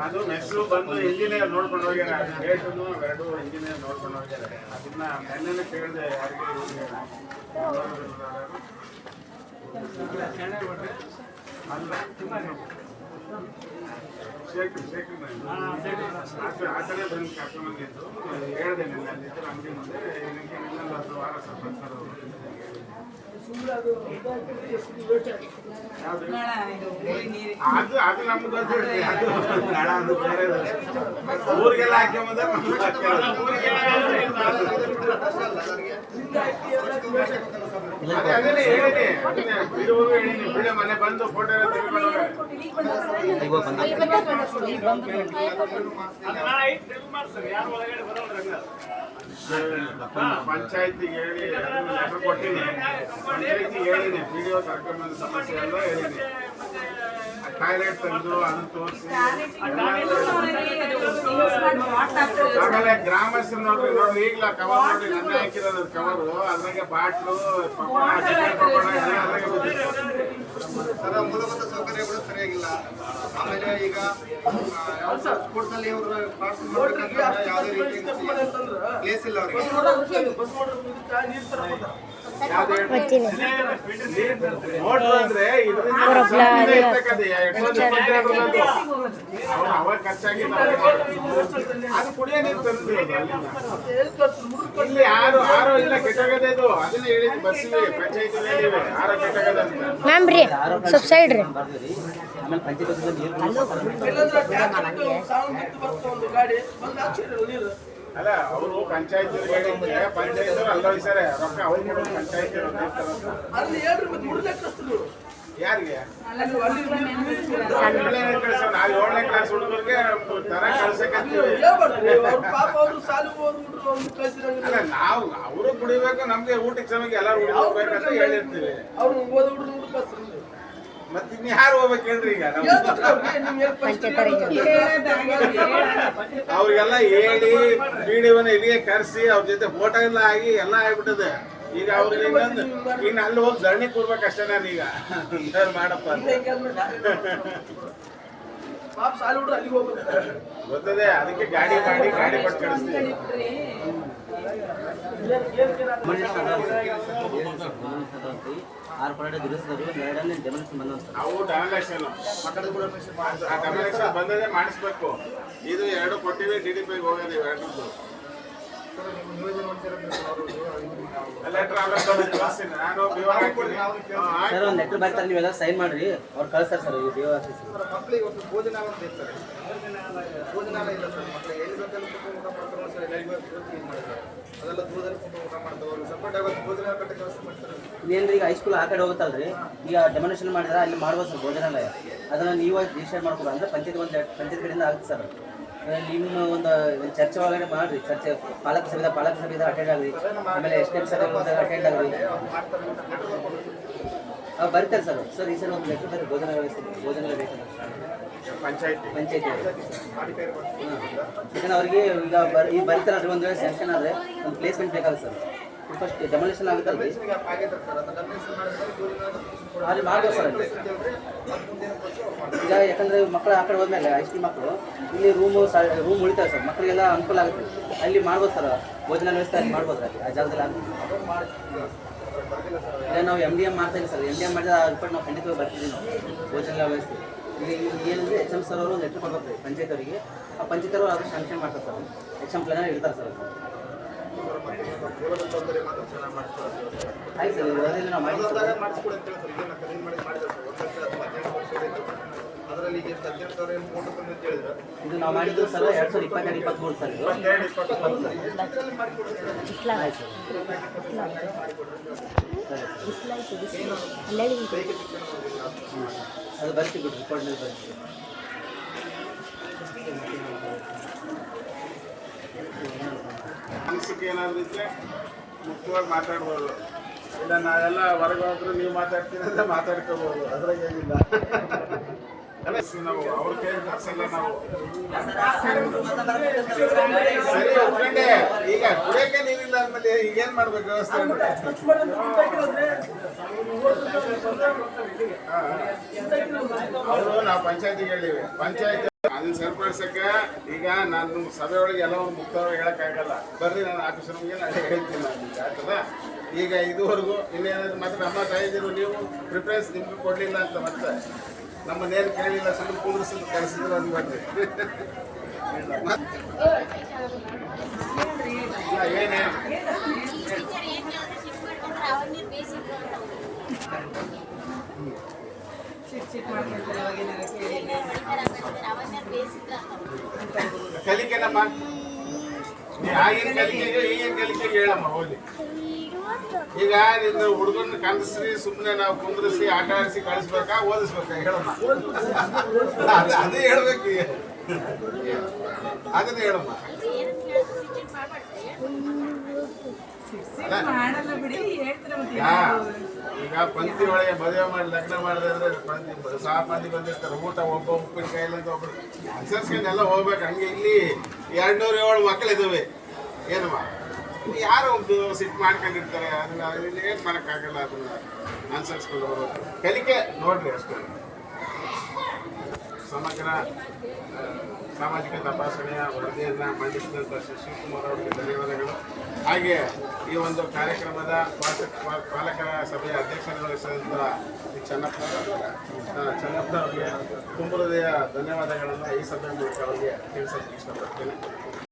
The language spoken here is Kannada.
ಅದು ನೆಕ್ಸ್ಟು ಬಂದು ಇಂಜಿನಿಯರ್ ನೋಡ್ಕೊಂಡು ಹೋಗ್ಯಾರ ಡೇಟನ್ನು ಎರಡು ಇಂಜಿನಿಯರ್ ನೋಡ್ಕೊಂಡು ಹೋಗ್ಯಾರ ಅದನ್ನ ನೆನ್ನೆ ಕೇಳಿದೆ ಯಾರಿಗೆ ಆ ಕಡೆ ಬಂದು ಕರ್ಕೊಂಡು ಬಂದಿದ್ದು ಹೇಳಿದೆ ನಿನ್ನೆ ಅಲ್ಲಿದ್ದರೆ ಅಂಗಡಿ ಮುಂದೆ ಏನಕ್ಕೆ ಇನ್ನೊಂದು ವಾರ ಸ್ವಲ್ಪ ಅದು ನಮ್ಗೆ ಗೊತ್ತಿರುತ್ತೆ ಅದು ಬೇರೆ ಊರಿಗೆಲ್ಲ ಹಾಕ್ಯಂಬಂದ್ರೆ ಅದೇ ಹೇಳಿನಿ ಇರುವುದು ಹೇಳಿನಿ ಬಿಡ ಮನೆ ಬಂದು ಫೋಟೋ ಎಲ್ಲ ತೆಗೆದುಕೊಂಡು ಯಾರು ಒಳಗಡೆ ಬರೋಲ್ಲ ಪಂಚಾಯತಿಗೆ ಹೇಳಿ ಲೆಟರ್ ಕೊಟ್ಟಿನಿ ಪಂಚಾಯತಿಗೆ ಹೇಳಿನಿ PDO ಕರ್ಕೊಂಡ್ಬಂದ ಸಮಸ್ಯೆ ಎಲ್ಲ ಹೇಳಿನಿ ಟಾಯ್ಲೆಟ್ ತಂದು ಅದನ್ನು ತೋರಿಸಿ ಆಮೇಲೆ ಗ್ರಾಮಸ್ಥರು ನೋಡ್ರಿ ಈಗಲ ಕವರ್ ನೋಡಿ ನನ್ನ ಹಾಕಿರೋದು ಕವರು ಅದ್ರಾಗೆ ಬಾಟ್ಲು ಪಕೋಡ ಸರ್ ಮೂಲಭೂತ ಸೌಕರ್ಯಗಳು ಸರಿಯಾಗಿಲ್ಲ. ಆಮೇಲೆ ಈಗ ಸ್ಪೋರ್ಟ್ಸ್ ಅಲ್ಲಿ ಅವರು ಯಾವುದೇ ರೀತಿ ಪ್ಲೇಸ್ ಇಲ್ಲ ಅವರಿಗೆ. ಅವಾಗ ಖರ್ಚಾಗಿ ಅದು ಕುಡಿಯೋ ನೀರು ಇಲ್ಲಿ ಯಾರು ಆರೋ ಇಲ್ಲ ಕೆಟ್ಟಾಗದೆ ಇದು ಅದನ್ನ ಹೇಳಿ ಬಸ್ಸಿಗೆ ಪಂಚಾಯತಿ ಹೇಳಿವೆ ಆರೋ ಕೆಟ್ಟಾಗದ ಮ್ಯಾಮ್ ರೀ ಸಬ್ಸೈಡ್ ರೀ ಅಲ್ಲ ಅವರು ಪಂಚಾಯತಿ ಹೇಳಿದ್ರೆ ಪಂಚಾಯತ್ ಅಲ್ಲೋಯ್ತಾರೆ ರೊಕ್ಕ ಅವ್ರು ಕೊಡೋದು ಪಂಚಾಯತಿ ಯಾರಿಗೆ ನಾವು 7ನೇ ಕ್ಲಾಸ್ ಹುಡುಗರಿಗೆ ತರ ಕಳ್ಸಕತ್ತೀವಿ ಅಲ್ಲ ನಾವು ಅವರು ಕುಡಿಬೇಕು ನಮ್ಗೆ ಊಟಕ್ಕೆ ಸಮಯಕ್ಕೆ ಎಲ್ಲರೂ ಹೋಗ್ಬೇಕಂತ ಹೇಳಿರ್ತೀವಿ ಮತ್ತೆ ಇನ್ಯಾರು ಹೋಗ್ಬೇಕು ಹೇಳ್ರಿ ಈಗ ಅವ್ರಿಗೆಲ್ಲ ಹೇಳಿ ವಿಡಿಯೋನ ಇಲ್ಲಿಗೆ ಕರೆಸಿ ಅವ್ರ ಜೊತೆ ಫೋಟೋ ಎಲ್ಲ ಆಗಿ ಎಲ್ಲ ಆಗ್ಬಿಟ್ಟದೆ ಈಗ ಅವ್ರಿಗೆ ಇನ್ನೊಂದು ಇನ್ನು ಅಲ್ಲಿ ಹೋಗಿ ಧರಣಿ ಕೊಡ್ಬೇಕಷ್ಟೇ ನಾನೀಗ ಮಾಡಪ್ಪ ಅಂತ ಗೊತ್ತದೆ ಅದಕ್ಕೆ ಗಾಡಿ ಮಾಡಿ ಗಾಡಿ ಕೊಟ್ಟು ಕಳಿಸ್ತೀವಿ ನಾವು ಡೊನೇಷನ್ ಬಂದದೇ ಮಾಡಿಸ್ಬೇಕು ಇದು 2 ಕೊಟ್ಟಿವಿ DDP ಹೋಗೋದು ಎರಡದ್ದು ಲೆಟರ್ ಬರ್ತಾರೆ ನೀವೆಲ್ಲ ಸೈನ್ ಮಾಡ್ರಿ ಅವ್ರು ಕಳಿಸ್ತಾರೆ ಸರ್ ಮಕ್ಕಳಿಗೆ ಒಂದು ಭೋಜನಾಲಯ ಅಂತ ಇರ್ತಾರೆ ಭೋಜನಾಲಯ ಇಲ್ಲ ಸರ್ ಮಕ್ಕಳಿಗೆ ಎಲ್ಲಿ ಬೇಕಲ್ಲಿ ಊಟ ಮಾಡ್ತಾರೆ ಸರ್ ಅದೆಲ್ಲ ದೂರದಲ್ಲಿ ಊಟ ಮಾಡ್ತಾವೆ ಸಪರೇಟ್ ಆಗಿ ಭೋಜನಾಲಯ ಕಟ್ಟಕ್ಕೆ ವ್ಯವಸ್ಥೆ ಮಾಡ್ತಾರೆ ಇನ್ನೇನು ಈಗ ಹೈಸ್ಕೂಲ್ ಆ ಕಡೆ ಹೋಗುತ್ತಲ್ರಿ ಈಗ ಡೆಮೊನೇಷನ್ ಮಾಡಿದ್ರೆ ಅಲ್ಲಿ ಮಾಡ್ಬೋದು ಸರ್ ಭೋಜನಾಲಯ ಅದನ್ನು ನೀವು ರಿಜಿಸ್ಟರ್ ಮಾಡ್ಬೋದು ಅಂದರೆ ಪಂಚಾಯತ್ ಕಡೆಯಿಂದ ಆಗುತ್ತೆ ಸರ್ ನಿಮ್ಮ ಒಂದು ಚರ್ಚೆ ಒಳಗಡೆ ಮಾಡಿರಿ ಚರ್ಚೆ ಪಾಲಕ ಸಭೆದ ಅಟೆಂಡ್ ಆಗ್ರಿ ಆಮೇಲೆ ಎಷ್ಟೇ ಸಭೆ ಅಟೆಂಡ್ ಆಗ್ರಿ ಬರ್ತಾರೆ ಸರ್ ಈ ಸಲ ಒಂದು ಲೆಕ್ಕ ಬರ್ರಿ ಭೋಜನ ವ್ಯವಸ್ಥೆ ಬೇಕಂದ್ರೆ ಪಂಚಾಯತಿ ಯಾಕಂದ್ರೆ ಅವ್ರಿಗೆ ಈಗ ಬರ್ತಾರಲ್ರಿ ಒಂದು ವೇಳೆ ಸ್ಯಾಂಕ್ಷನ್ ಆದರೆ ಒಂದು ಪ್ಲೇಸ್ಮೆಂಟ್ ಬೇಕಾಗುತ್ತೆ ಸರ್ ಫಸ್ಟ್ ಡೆಮೊಲೇಷನ್ ಆಗುತ್ತಲ್ರಿ ಅಲ್ಲಿ ಮಾಡ್ಬೋದು ಸರ್ ಈಗ ಯಾಕಂದರೆ ಮಕ್ಕಳು ಆ ಕಡೆ ಹೋದ್ಮೇಲೆ ಹೈಸ್ಕೂಲ್ ಮಕ್ಕಳು ಇಲ್ಲಿ ರೂಮ್ ಉಳಿತಾರೆ ಸರ್ ಮಕ್ಕಳಿಗೆಲ್ಲ ಅನುಕೂಲ ಆಗುತ್ತೆ ಅಲ್ಲಿ ಮಾಡ್ಬೋದು ಸರ್ ಭೋಜನ ವ್ಯವಸ್ಥೆ ಅಲ್ಲಿ ಮಾಡ್ಬೋದು ಅಲ್ಲಿ ಆ ಜಾಗದಲ್ಲಿ ಆಗುತ್ತೆ ಈಗ ನಾವು MDM ಮಾಡ್ತಾ ಇದ್ದೀವಿ ಸರ್ MDM ಮಾಡಿದ್ರೆ ಆ ರಿಪೋರ್ಟ್ ನಾವು ಖಂಡಿತವಾಗಿ ಬರ್ತಿದ್ದೀವಿ ನಾವು ಭೋಜನ ವ್ಯವಸ್ಥೆ ಈಗ ಏನಂದರೆ HM ಸರ್ ಅವರು ಒಂದು ಲೆಟ್ರ್ ಕೊಡ್ತಾರೆ ಪಂಚಾಯತ್ ಅವರಿಗೆ ಆ ಪಂಚಾಯತ್ ಅವರು ಅದು ಶಾಂಕ್ಷನ್ ಮಾಡ್ತಾರೆ ಸರ್ HM ಪ್ಲಾನ್ ಇಡ್ತಾರೆ ಸರ್ ಆಯ್ತು ಸರ್ ಅದರಲ್ಲಿ ನಾವು ಅದರಲ್ಲಿ ಈಗ 18,000 ಫೋಟೋ ಅಂತ ಹೇಳಿದ್ರೆ ಇದು ನಾವು ಮಾಡಿದ್ದು ಸರ್ 2022-23 ಸರ್ ಇದು ಅದು ಬರ್ತೀವಿ ಬಿಟ್ಟು ರಿಪೋರ್ಟ್ನಲ್ಲಿ ಬರ್ತೀವಿ ಅನಿಸಿಕೆ ಏನಾದರೂ ಇದ್ದರೆ ಮುಖ್ಯವಾಗಿ ಮಾತಾಡ್ಬೋದು ಇಲ್ಲ ನಾವೆಲ್ಲ ಹೊರಗೆ ಹೋದ್ರು ನೀವು ಮಾತಾಡ್ತೀನಿ ಅಂತ ಮಾತಾಡ್ಕೋಬೋದು ಅದ್ರಾಗೇನಿಲ್ಲ ನಾವು ಅವ್ರ ಕೈ ಕಳ್ಸಲ್ಲ ನಾವು. ಸರಿ ಒಪ್ಕೊಂಡೆ. ಈಗ ಕುಡಿಯಕ್ಕೆ ನೀರಿಲ್ಲ ಅಂದ್ಮೇಲೆ ಈಗೇನ್ ಮಾಡ್ಬೇಕು ವ್ಯವಸ್ಥೆ? ಅವರು ನಾವು ಪಂಚಾಯತಿಗೆ ಹೇಳಿವಿ. ಪಂಚಾಯತ್ ಅದನ್ನ ಸರಿಪಡಿಸಕ್ಕ ಈಗ ನಾನು ಸಭೆ ಒಳಗೆ ಎಲ್ಲ ಒಂದು ಮುಕ್ತವಾಗಿ ಹೇಳಕ್ಕಾಗಲ್ಲ. ಬರ್ರಿ ನಾನು ಆಫೀಸರ್ ನಾನು ಹೇಳ್ತೀನಿ ನಾನು ಈಗ ಆಯ್ತದ. ಈಗ ಇದುವರೆಗೂ ಇನ್ನೇನಾದ್ರು ಮತ್ತೆ ನಮ್ಮ ತಾಯಿದಿರು ನೀವು ಪ್ರಿಫರೆನ್ಸ್ ನಿಮ್ಗೆ ಕೊಡಲಿಲ್ಲ ಅಂತ ಮತ್ತೆ ನಮ್ಮನ್ನೇನು ಕೇಳಿಲ್ಲ, ಸುಮ್ಮನೆ ಕುಂದ್ರಿಸಿ ಕಳಿಸಿದ್ರು ಅದು ಬರ್ರಿ. ಏನೇ ಕಲಿಕೆನಮ್ಮ, ನೀ ಆಗಿನ ಕಲಿಕೆಗೆ ಈಗಿನ ಕಲಿಕೆಗೆ ಹೇಳಮ್ಮ ಹೋಗಿ. ಈಗ ನಿನ್ನ ಹುಡುಗನ ಕನಸ್ರಿ ಸುಮ್ಮನೆ ನಾವು ಕುಂದ್ರಿಸಿ ಆಟ ಆಡಿಸಿ ಕಳಿಸ್ಬೇಕಾ ಓದಿಸ್ಬೇಕಾ ಹೇಳಮ್ಮ. ಅದೇ ಹೇಳ್ಬೇಕು, ಅದನ್ನ ಹೇಳಮ್ಮ. ಈಗ ಪಂಕ್ತಿ ಒಳಗೆ ಮದುವೆ ಮಾಡಿ ಲಗ್ನ ಮಾಡಿದ್ರೆ ಅಂದ್ರೆ ಸಹ ಮಂದಿ ಬಂದಿರ್ತಾರೆ. ಊಟ ಒಬ್ಬ ಉಪ್ಪಿನಕಾಯಿ ಅಂತ ಒಬ್ಬರು ಅನುಸರಿಸ್ಕೊಂಡೆಲ್ಲ ಹೋಗ್ಬೇಕು. ಹಂಗೆ ಇಲ್ಲಿ 207 ಮಕ್ಕಳಿದ್ದಾವೆ ಏನಮ್ಮ. ಯಾರೋ ಒಂದು ಸಿಟ್ಟು ಮಾಡ್ಕೊಂಡಿರ್ತಾರೆ, ಅದನ್ನ ಏನು ಮಾಡೋಕ್ಕಾಗಲ್ಲ. ಅದನ್ನ ಅನುಸರಿಸ್ಕೊಂಡು ಹೋಗ್ಬೇಕು. ಕಲಿಕೆ ನೋಡ್ರಿ ಅಷ್ಟೇ. ಸಮಗ್ರ ಸಾಮಾಜಿಕ ತಪಾಸಣೆಯ ವರದಿಯನ್ನು ಮಂಡಿಸಿದಂಥ ಶಿವಕುಮಾರ್ ಅವರಿಗೆ ಧನ್ಯವಾದಗಳು. ಹಾಗೆ ಈ ಒಂದು ಕಾರ್ಯಕ್ರಮದ ಪಾಲಕರ ಸಭೆಯ ಅಧ್ಯಕ್ಷತೆ ವಹಿಸಿದಂಥ ಚೆನ್ನಪ್ಪ ಅವರಿಗೆ ತುಂಬ ಹೃದಯ ಧನ್ಯವಾದಗಳನ್ನು ಈ ಸಭೆಯ ಮೂಲಕ ಅವರಿಗೆ ತಿಳಿಸೋಕ್ಕೆ ಇಷ್ಟಪಡ್ತೇನೆ.